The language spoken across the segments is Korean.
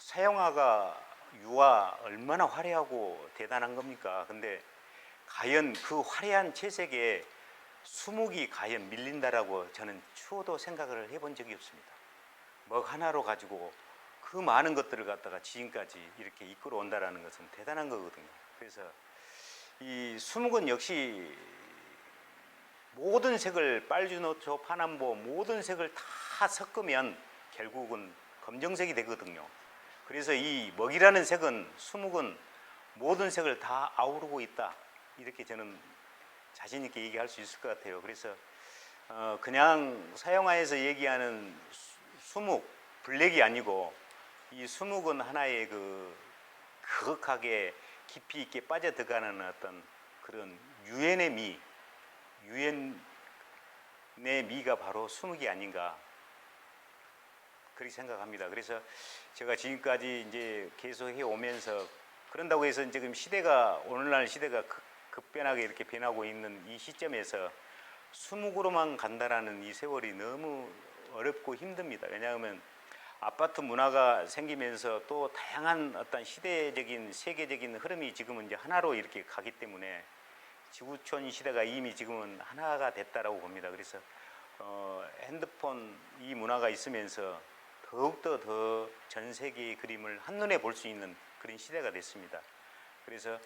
서양화가 유화 얼마나 화려하고 대단한 겁니까? 근데 과연 그 화려한 채색에 수묵이 과연 밀린다라고 저는 추호도 생각을 해본 적이 없습니다. 먹 하나로 가지고 그 많은 것들을 갖다가 지금까지 이렇게 이끌어 온다라는 것은 대단한 거거든요. 그래서 이 수묵은 역시 모든 색을 빨주노초, 파남보 모든 색을 다 섞으면 결국은 검정색이 되거든요. 그래서 이 먹이라는 색은, 수묵은 모든 색을 다 아우르고 있다, 이렇게 저는 자신 있게 얘기할 수 있을 것 같아요. 그래서 그냥 서양화에서 얘기하는 수묵, 블랙이 아니고 이 수묵은 하나의 그 그윽하게 깊이 있게 빠져들어가는 어떤 그런 유엔의 미, 유엔의 미가 바로 수묵이 아닌가 그렇게 생각합니다. 그래서 제가 지금까지 이제 계속 해 오면서, 그런다고 해서 지금 시대가, 오늘날 시대가 급변하게 이렇게 변하고 있는 이 시점에서 수묵으로만 간다라는 이 세월이 너무 어렵고 힘듭니다. 왜냐하면 아파트 문화가 생기면서 또 다양한 어떤 시대적인 세계적인 흐름이 지금은 이제 하나로 이렇게 가기 때문에 지구촌 시대가 이미 지금은 하나가 됐다라고 봅니다. 그래서 핸드폰 이 문화가 있으면서 더욱더 더 전 세계의 그림을 한눈에 볼 수 있는 그런 시대가 됐습니다. 그래서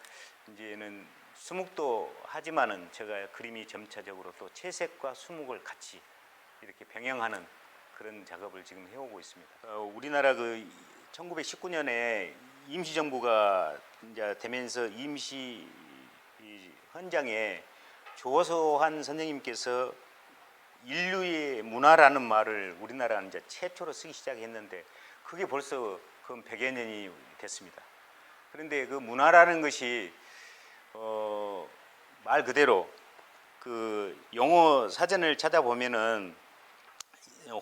이제는 수묵도 하지만은 제가 그림이 점차적으로 또 채색과 수묵을 같이 이렇게 병행하는 그런 작업을 지금 해오고 있습니다. 우리나라 그 1919년에 임시정부가 이제 되면서 임시 헌장에 조소한 선생님께서 인류의 문화라는 말을 우리나라는 이제 최초로 쓰기 시작했는데 그게 벌써 그 100여 년이 됐습니다. 그런데 그 문화라는 것이 말 그대로 그 영어 사전을 찾아보면은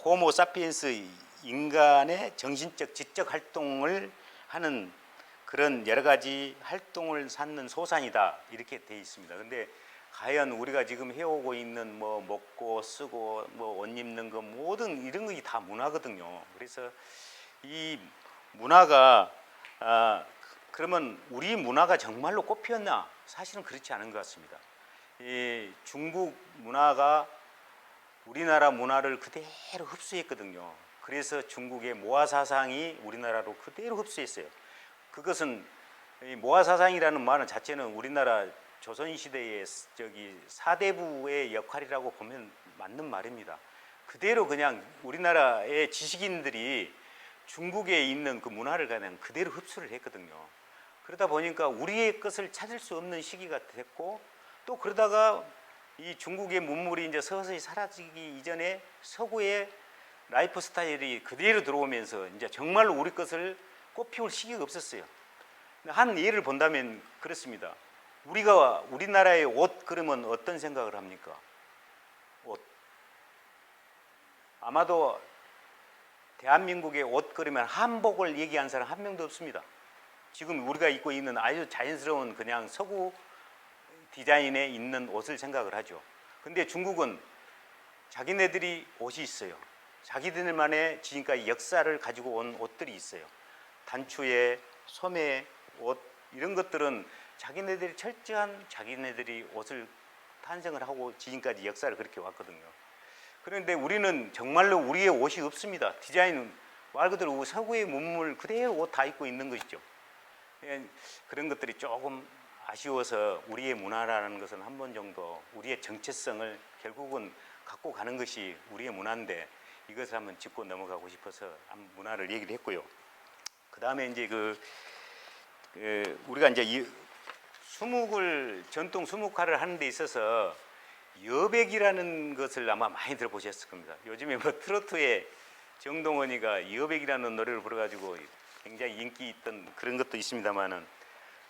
호모 사피엔스, 인간의 정신적 지적 활동을 하는 그런 여러 가지 활동을 쌓는 소산이다, 이렇게 되어 있습니다. 근데 과연 우리가 지금 해오고 있는 뭐 먹고 쓰고 뭐 옷 입는 거 모든 이런 것이 다 문화거든요. 그래서 이 문화가 그러면 우리 문화가 정말로 꽃피었나? 사실은 그렇지 않은 것 같습니다. 이 중국 문화가 우리나라 문화를 그대로 흡수했거든요. 그래서 중국의 모화 사상이 우리나라로 그대로 흡수했어요. 그것은 이 모화 사상이라는 말은 자체는 우리나라 조선시대의 저기 사대부의 역할이라고 보면 맞는 말입니다. 그대로 그냥 우리나라의 지식인들이 중국에 있는 그 문화를 그냥 그대로 흡수를 했거든요. 그러다 보니까 우리의 것을 찾을 수 없는 시기가 됐고, 또 그러다가 이 중국의 문물이 이제 서서히 사라지기 이전에 서구의 라이프 스타일이 그대로 들어오면서 이제 정말로 우리 것을 꽃피울 시기가 없었어요. 한 예를 본다면 그렇습니다. 우리가 우리나라의 옷 그러면 어떤 생각을 합니까? 옷. 아마도 대한민국의 옷 그러면 한복을 얘기하는 사람 한 명도 없습니다. 지금 우리가 입고 있는 아주 자연스러운 그냥 서구 디자인에 있는 옷을 생각을 하죠. 근데 중국은 자기네들이 옷이 있어요. 자기들만의 지금까지 역사를 가지고 온 옷들이 있어요. 단추에 소매 옷 이런 것들은 자기네들이 철저한 자기네들이 옷을 탄생을 하고 지금까지 역사를 그렇게 왔거든요. 그런데 우리는 정말로 우리의 옷이 없습니다. 디자인은 말 그대로 서구의 문물 그대로 옷 다 입고 있는 것이죠. 그런 것들이 조금 아쉬워서 우리의 문화라는 것은 한 번 정도 우리의 정체성을 결국은 갖고 가는 것이 우리의 문화인데 이것을 한번 짚고 넘어가고 싶어서 문화를 얘기를 했고요. 그 다음에 이제 우리가 이제 수묵을 전통 수묵화를 하는 데 있어서 여백이라는 것을 아마 많이 들어보셨을 겁니다. 요즘에 뭐 트로트에 정동원이가 여백이라는 노래를 불러가지고 굉장히 인기 있던 그런 것도 있습니다만은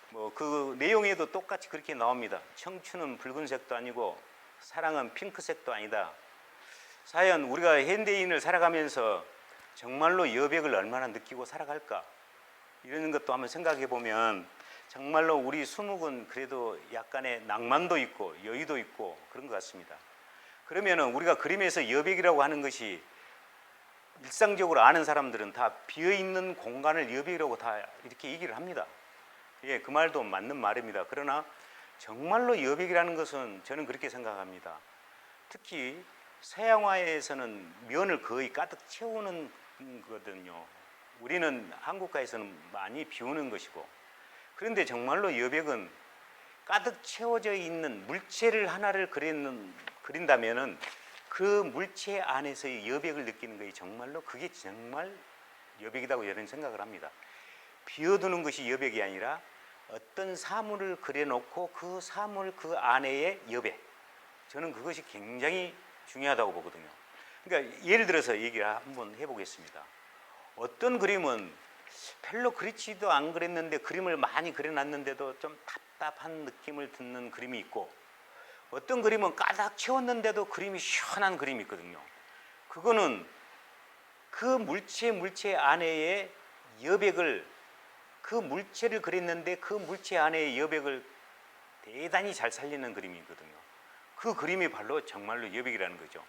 뭐 그 내용에도 똑같이 그렇게 나옵니다. 청춘은 붉은색도 아니고 사랑은 핑크색도 아니다. 과연 우리가 현대인을 살아가면서 정말로 여백을 얼마나 느끼고 살아갈까? 이런 것도 한번 생각해 보면 정말로 우리 수묵은 그래도 약간의 낭만도 있고 여유도 있고 그런 것 같습니다. 그러면은 우리가 그림에서 여백이라고 하는 것이 일상적으로 아는 사람들은 다 비어있는 공간을 여백이라고 다 이렇게 얘기를 합니다. 예, 그 말도 맞는 말입니다. 그러나 정말로 여백이라는 것은 저는 그렇게 생각합니다. 특히 서양화에서는 면을 거의 가득 채우는 거거든요. 우리는 한국가에서는 많이 비우는 것이고, 그런데 정말로 여백은 가득 채워져 있는 물체를 하나를 그린다면은 그 물체 안에서의 여백을 느끼는 것이 정말로 그게 정말 여백이라고 저는 생각을 합니다. 비워두는 것이 여백이 아니라 어떤 사물을 그려놓고 그 사물 그 안에의 여백, 저는 그것이 굉장히 중요하다고 보거든요. 그러니까 예를 들어서 얘기를 한번 해보겠습니다. 어떤 그림은 별로 그렇지도 안 그랬는데 그림을 많이 그려놨는데도 좀 답답한 느낌을 듣는 그림이 있고, 어떤 그림은 가득 채웠는데도 그림이 시원한 그림이 있거든요. 그거는 그 물체 안에의 여백을, 그 물체를 그렸는데 그 물체 안에의 여백을 대단히 잘 살리는 그림이거든요. 그 그림이 바로 정말로 여백이라는 거죠.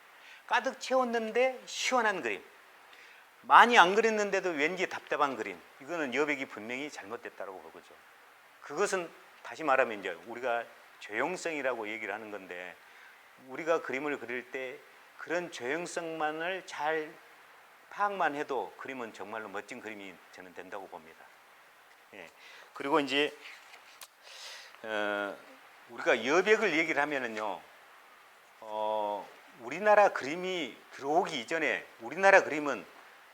가득 채웠는데 시원한 그림, 많이 안 그렸는데도 왠지 답답한 그림, 이거는 여백이 분명히 잘못됐다고 보거죠. 그것은 다시 말하면 이제 우리가 조형성이라고 얘기를 하는 건데, 우리가 그림을 그릴 때 그런 조형성만을 잘 파악만 해도 그림은 정말로 멋진 그림이 저는 된다고 봅니다. 예. 그리고 이제 우리가 여백을 얘기를 하면은요, 우리나라 그림이 들어오기 이전에 우리나라 그림은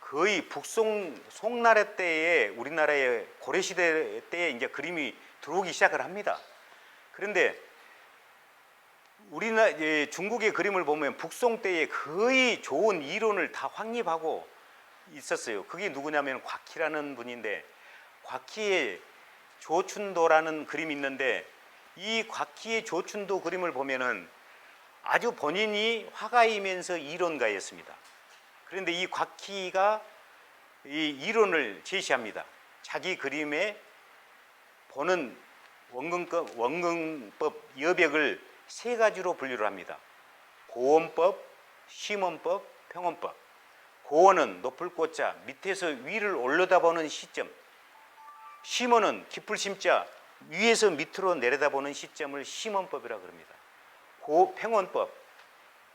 거의 송나라 때에, 우리나라의 고려시대 때에 이제 그림이 들어오기 시작을 합니다. 그런데 중국의 그림을 보면 북송 때에 거의 좋은 이론을 다 확립하고 있었어요. 그게 누구냐면 곽희라는 분인데, 곽희의 조춘도라는 그림이 있는데, 이 곽희의 조춘도 그림을 보면은 아주 본인이 화가이면서 이론가였습니다. 그런데 이 곽희가 이 이론을 제시합니다. 자기 그림에 보는 원근법 여백을 세 가지로 분류를 합니다. 고원법, 심원법, 평원법. 고원은 높을 꽃자, 밑에서 위를 올려다보는 시점. 심원은 깊을 심자, 위에서 밑으로 내려다보는 시점을 심원법이라고 합니다. 평원법,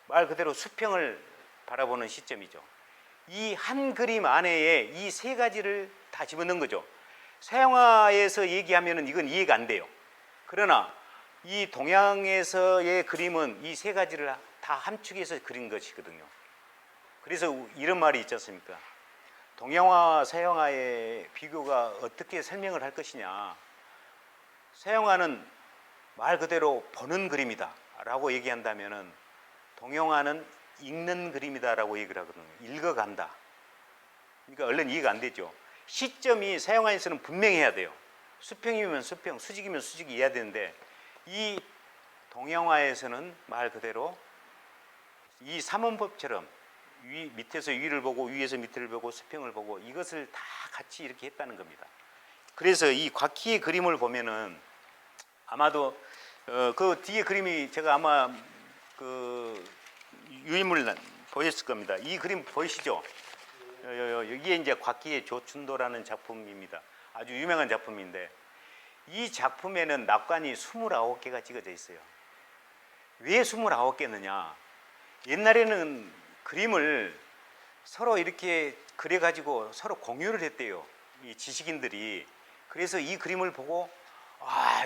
말 그대로 수평을 바라보는 시점이죠. 이 한 그림 안에 이 세 가지를 다 집어넣은 거죠. 서양화에서 얘기하면 이건 이해가 안 돼요. 그러나 이 동양에서의 그림은 이 세 가지를 다 함축해서 그린 것이거든요. 그래서 이런 말이 있지 않습니까? 동양화, 서양화의 비교가 어떻게 설명을 할 것이냐. 서양화는 말 그대로 보는 그림이다 라고 얘기한다면, 동양화는 읽는 그림이다 라고 얘기를 하거든요. 읽어간다. 그러니까 얼른 이해가 안 되죠. 시점이 서양화에서는 분명해야 돼요. 수평이면 수평, 수직이면 수직이 해야 되는데, 이 동양화에서는 말 그대로 이 삼원법처럼 밑에서 위를 보고 위에서 밑을 보고 수평을 보고 이것을 다 같이 이렇게 했다는 겁니다. 그래서 이 곽희의 그림을 보면은 아마도 그 뒤에 그림이 제가 아마 그 유인물 보였을 겁니다. 이 그림 보이시죠? 여기에 이제 곽희의 조춘도라는 작품입니다. 아주 유명한 작품인데, 이 작품에는 낙관이 29개가 찍어져 있어요. 왜 29개느냐? 옛날에는 그림을 서로 이렇게 그려가지고 서로 공유를 했대요. 이 지식인들이. 그래서 이 그림을 보고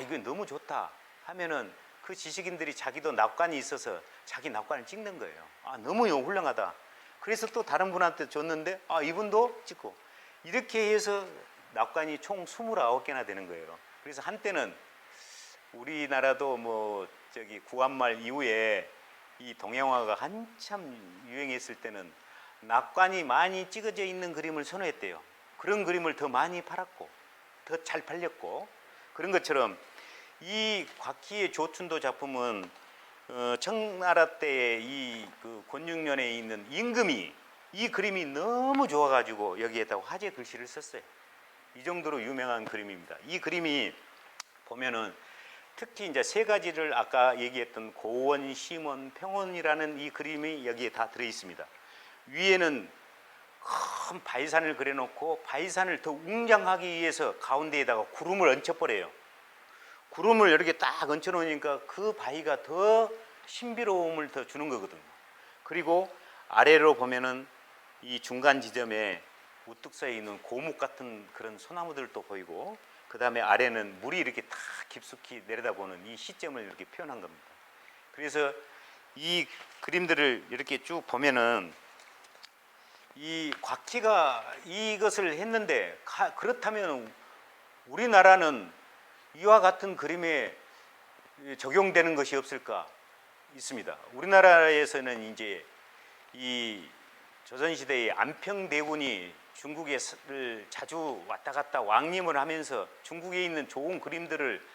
이거 너무 좋다 하면은 그 지식인들이 자기도 낙관이 있어서 자기 낙관을 찍는 거예요. 너무 훌륭하다. 그래서 또 다른 분한테 줬는데 이분도 찍고, 이렇게 해서 낙관이 총 29개나 되는 거예요. 그래서 한때는 우리나라도 구한말 이후에 이 동양화가 한참 유행했을 때는 낙관이 많이 찍어져 있는 그림을 선호했대요. 그런 그림을 더 많이 팔았고 더 잘 팔렸고, 그런 것처럼 이 곽희의 조춘도 작품은 청나라 때의 이 권육년에 있는 임금이 이 그림이 너무 좋아가지고 여기에다 화제 글씨를 썼어요. 이 정도로 유명한 그림입니다. 이 그림이 보면은 특히 이제 세 가지를 아까 얘기했던 고원, 심원, 평원이라는 이 그림이 여기에 다 들어 있습니다. 위에는 큰 바위산을 그려놓고 바위산을 더 웅장하기 위해서 가운데에다가 구름을 얹혀버려요. 구름을 이렇게 딱 얹혀놓으니까 그 바위가 더 신비로움을 더 주는 거거든요. 그리고 아래로 보면은 이 중간 지점에 우뚝 서 있는 고목 같은 그런 소나무들도 보이고, 그 다음에 아래는 물이 이렇게 다 깊숙이 내려다보는 이 시점을 이렇게 표현한 겁니다. 그래서 이 그림들을 이렇게 쭉 보면은 이 곽희가 이것을 했는데, 그렇다면 우리나라는 이와 같은 그림에 적용되는 것이 없을까? 있습니다. 우리나라에서는 이제 이 조선시대의 안평대군이 중국을 자주 왔다 갔다 왕림을 하면서 중국에 있는 좋은 그림들을,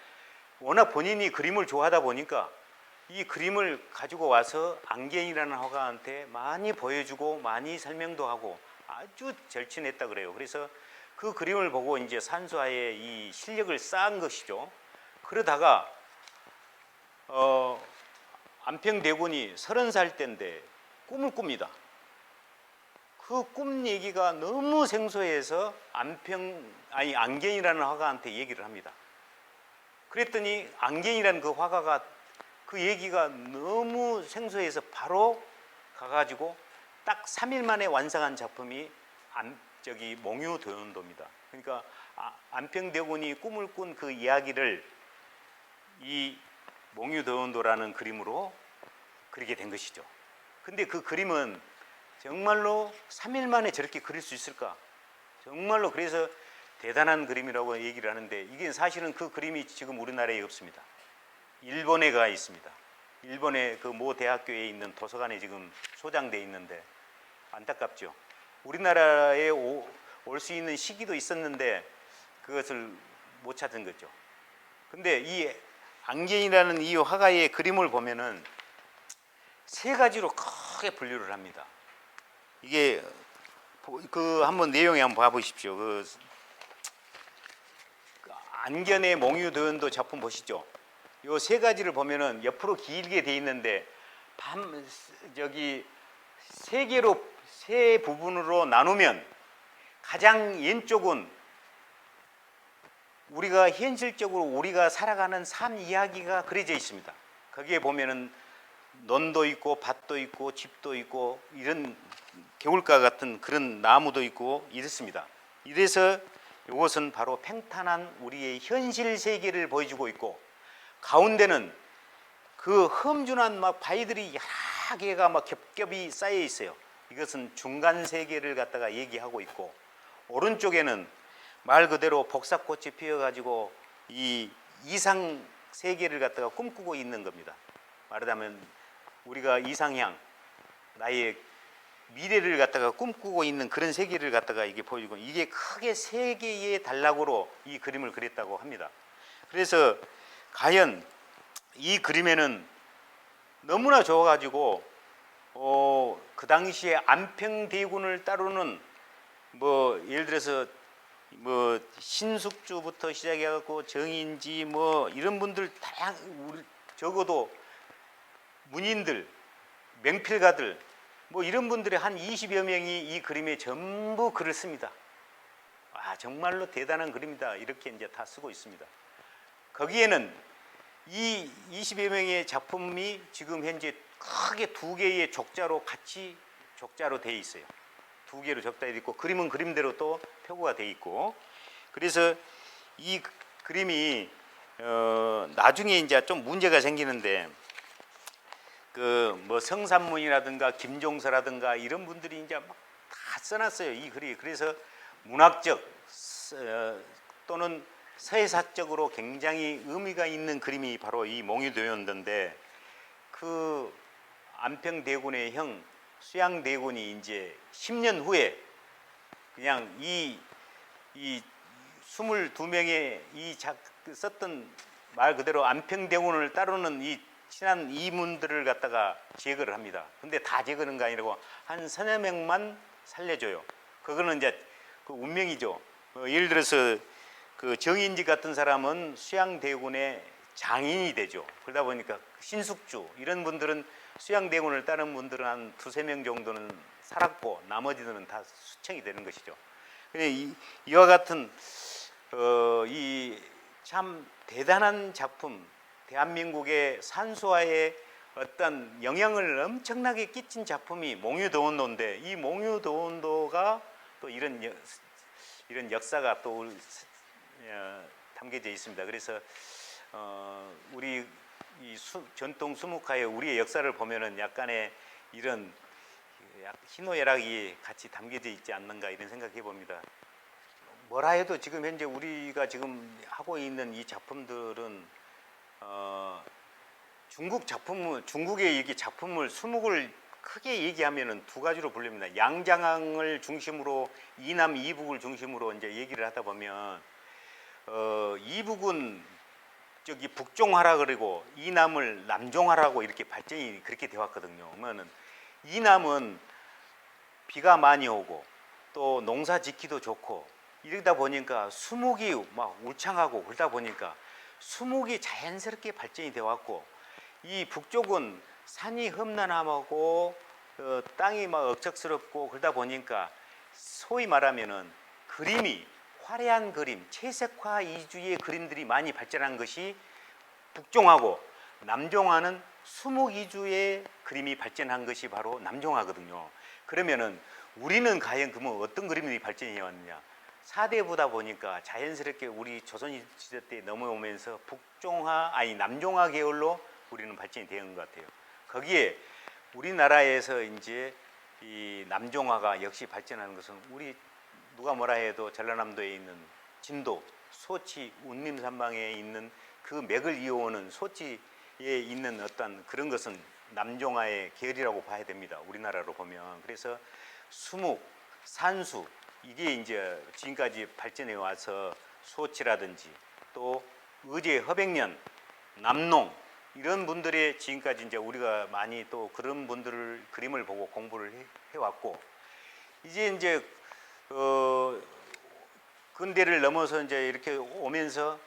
워낙 본인이 그림을 좋아하다 보니까 이 그림을 가지고 와서 안경이라는 화가한테 많이 보여주고 많이 설명도 하고 아주 절친했다 그래요. 그래서 그 그림을 보고 이제 산수화의 이 실력을 쌓은 것이죠. 그러다가 안평대군이 30살 때인데 꿈을 꿉니다. 그 꿈 얘기가 너무 생소해서 안경이라는 화가한테 얘기를 합니다. 그랬더니 안경이라는 그 화가가 그 얘기가 너무 생소해서 바로 가가지고 딱 3일 만에 완성한 작품이 몽유도연도입니다. 그러니까 안평대군이 꿈을 꾼 그 이야기를 이 몽유도연도라는 그림으로 그리게 된 것이죠. 근데 그 그림은 정말로 3일 만에 저렇게 그릴 수 있을까? 정말로 그래서 대단한 그림이라고 얘기를 하는데, 이게 사실은 그 그림이 지금 우리나라에 없습니다. 일본에 가 있습니다. 일본의 그 모 대학교에 있는 도서관에 지금 소장돼 있는데 안타깝죠. 우리나라에 올 수 있는 시기도 있었는데 그것을 못 찾은 거죠. 근데 이 안경이라는 이 화가의 그림을 보면은 세 가지로 크게 분류를 합니다. 이게 그 한번 내용에 한번 봐보십시오. 그 안견의 몽유도연도 작품 보시죠. 요 세 가지를 보면은 옆으로 길게 돼 있는데 세 부분으로 나누면 가장 왼쪽은 우리가 현실적으로 우리가 살아가는 삶 이야기가 그려져 있습니다. 거기에 보면은 논도 있고 밭도 있고 집도 있고 이런 개울가 같은 그런 나무도 있고 이렇습니다. 이래서 이것은 바로 팽탄한 우리의 현실 세계를 보여주고 있고, 가운데는 그 험준한 막 바위들이 여러 개가 막 겹겹이 쌓여 있어요. 이것은 중간 세계를 갖다가 얘기하고 있고, 오른쪽에는 말 그대로 복사꽃이 피어가지고 이 이상 세계를 갖다가 꿈꾸고 있는 겁니다. 말하자면 우리가 이상향, 나의 미래를 갖다가 꿈꾸고 있는 그런 세계를 갖다가 이게 보여주고, 이게 크게 세 개의 단락으로 이 그림을 그렸다고 합니다. 그래서 과연 이 그림에는 너무나 좋아가지고 그 당시에 안평대군을 따르는 뭐 예를 들어서 뭐 신숙주부터 시작해갖고 정인지 뭐 이런 분들 다양, 적어도 문인들, 명필가들 뭐 이런 분들이 한 20여 명이 이 그림에 전부 글을 씁니다. 정말로 대단한 그림이다, 이렇게 이제 다 쓰고 있습니다. 거기에는 이 20여 명의 작품이 지금 현재 크게 두 개의 족자로 같이 족자로 되어 있어요. 두 개로 적다에 있고, 그림은 그림대로 또 표구가 되어 있고, 그래서 이 그림이 나중에 이제 좀 문제가 생기는데, 그 뭐 성산문이라든가 김종서라든가 이런 분들이 이제 막 다 써놨어요, 이 글이. 그래서 문학적 또는 서예사적으로 굉장히 의미가 있는 그림이 바로 이 몽유도연도인데, 그 안평대군의 형 수양대군이 이제 10년 후에 그냥 이 22명의 썼던 말 그대로 안평대군을 따르는 이 친한 이문들을 갖다가 제거를 합니다. 근데 다 제거는 거 아니라고 한 서너 명만 살려줘요. 그거는 이제 그 운명이죠. 예를 들어서 그 정인지 같은 사람은 수양대군의 장인이 되죠. 그러다 보니까 신숙주 이런 분들은 수양대군을 따른 분들은 한 두세 명 정도는 살았고 나머지들은 다 수청이 되는 것이죠. 이와 같은 이 참 대단한 작품, 대한민국의 산수화에 어떤 영향을 엄청나게 끼친 작품이 몽유도원도인데, 이 몽유도원도가 또 이런 역사가 또 담겨져 있습니다. 그래서 우리 전통 수묵화의 우리의 역사를 보면은 약간의 이런 희노애락이 같이 담겨져 있지 않는가 이런 생각해 봅니다. 뭐라 해도 지금 현재 우리가 지금 하고 있는 이 작품들은 중국의 이게 작품을 수묵을 크게 얘기하면은 두 가지로 불립니다. 양장항을 중심으로 이남 이북을 중심으로 이제 얘기를 하다 보면 이북은 저기 북종화라 그러고 이남을 남종화라고 이렇게 발전이 그렇게 되어 왔거든요. 그러면은 이남은 비가 많이 오고 또 농사 짓기도 좋고 이러다 보니까 수묵이 막 울창하고 그러다 보니까 수묵이 자연스럽게 발전이 되어 왔고, 이 북쪽은 산이 험난하고 땅이 막 억척스럽고 그러다 보니까 소위 말하면은 그림이 화려한 그림, 채색화 이주의 그림들이 많이 발전한 것이 북종하고, 남종화는 수묵 이주의 그림이 발전한 것이 바로 남종화거든요. 그러면은 우리는 과연 그러면 어떤 그림이 발전해 왔느냐? 사대부다 보니까 자연스럽게 우리 조선시대 때 넘어오면서 남종화 계열로 우리는 발전이 되는 것 같아요. 거기에 우리나라에서 이제 이 남종화가 역시 발전하는 것은 우리 누가 뭐라 해도 전라남도에 있는 진도, 소치, 운림산방에 있는 그 맥을 이어오는 소치에 있는 어떤 그런 것은 남종화의 계열이라고 봐야 됩니다. 우리나라로 보면. 그래서 수묵, 산수 이게 이제 지금까지 발전해 와서 소치라든지 또 의제, 허백년, 남농 이런 분들의 지금까지 이제 우리가 많이 또 그런 분들을 그림을 보고 공부를 해왔고, 이제 근대를 넘어서 이제 이렇게 오면서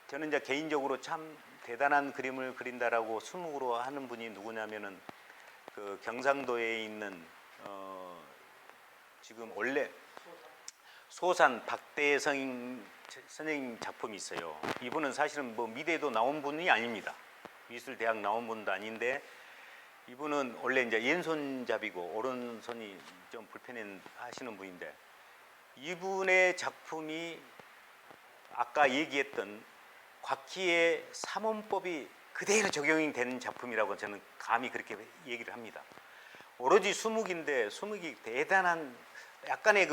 저는 이제 개인적으로 참 대단한 그림을 그린다라고 수묵으로 하는 분이 누구냐면은 그 경상도에 있는 지금 원래 소산 박대의 선생님 작품이 있어요. 이분은 사실은 뭐 미대도 나온 분이 아닙니다. 미술대학 나온 분도 아닌데 이분은 원래 이제 왼손잡이고 오른손이 좀 불편하시는 분인데, 이분의 작품이 아까 얘기했던 곽희의 삼원법이 그대로 적용이 되는 작품이라고 저는 감히 그렇게 얘기를 합니다. 오로지 수묵인데 수묵이 대단한 약간의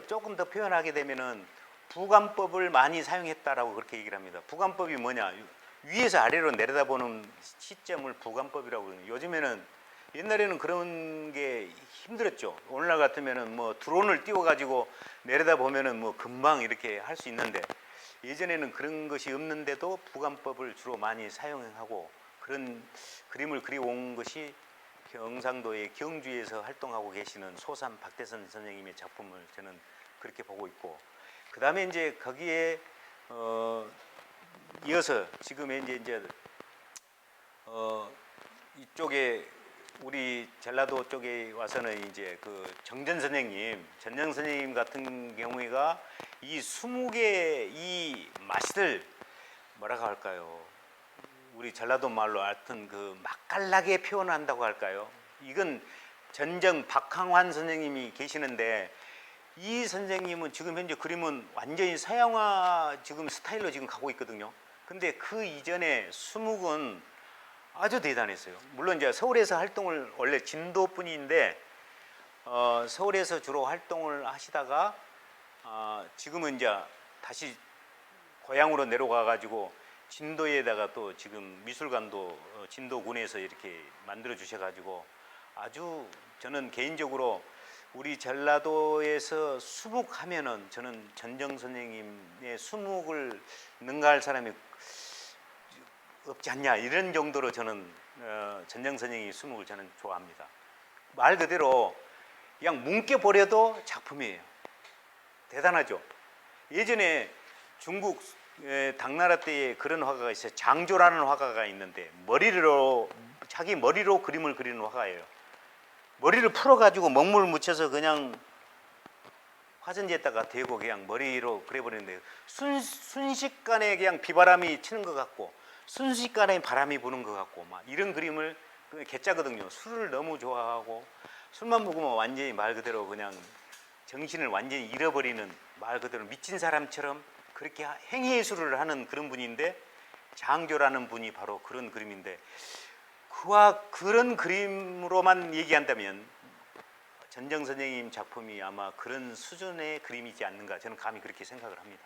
조금 더 표현하게 되면은 부관법을 많이 사용했다라고 그렇게 얘기를 합니다. 부관법이 뭐냐? 위에서 아래로 내려다보는 시점을 부관법이라고 그러는. 요즘에는 옛날에는 그런 게 힘들었죠. 오늘날 같으면은 뭐 드론을 띄워가지고 내려다보면은 뭐 금방 이렇게 할 수 있는데, 예전에는 그런 것이 없는데도 부관법을 주로 많이 사용하고 그런 그림을 그려온 것이 경상도의 경주에서 활동하고 계시는 소산 박대선 선생님의 작품을 저는 그렇게 보고 있고, 그 다음에 이제 거기에 이어서 지금 이제 이쪽에 우리 전라도 쪽에 와서는 이제 그 전정 선생님 같은 경우가 이 수묵의 이 맛을 뭐라고 할까요? 우리 전라도 말로 하여튼 그 맛깔나게 표현한다고 할까요? 이건 전정 박항환 선생님이 계시는데, 이 선생님은 지금 현재 그림은 완전히 서양화 지금 스타일로 지금 가고 있거든요. 근데 그 이전에 수묵은 아주 대단했어요. 물론 이제 서울에서 활동을, 원래 진도분인데 서울에서 주로 활동을 하시다가 지금은 이제 다시 고향으로 내려가 가지고 진도에다가 또 지금 미술관도 진도군에서 이렇게 만들어 주셔 가지고 아주 저는 개인적으로 우리 전라도에서 수묵하면은 저는 전정 선생님의 수묵을 능가할 사람이 없지 않냐, 이런 정도로 저는 전정 선생님의 수묵을 저는 좋아합니다. 말 그대로 그냥 뭉개버려도 작품이에요. 대단하죠. 예전에 중국 당나라 때에 그런 화가가 있어요. 장조라는 화가가 있는데 자기 머리로 그림을 그리는 화가예요. 머리를 풀어가지고 먹물 묻혀서 그냥 화전지에다가 대고 그냥 머리로 그래버리는데 순식간에 그냥 비바람이 치는 것 같고 순식간에 바람이 부는 것 같고 막 이런 그림을 개짜거든요. 술을 너무 좋아하고 술만 먹으면 완전히 말 그대로 그냥 정신을 완전히 잃어버리는 말 그대로 미친 사람처럼 그렇게 행위예술을 하는 그런 분인데 장조라는 분이 바로 그런 그림인데 그와 그런 그림으로만 얘기한다면 전정 선생님 작품이 아마 그런 수준의 그림이지 않는가 저는 감히 그렇게 생각을 합니다.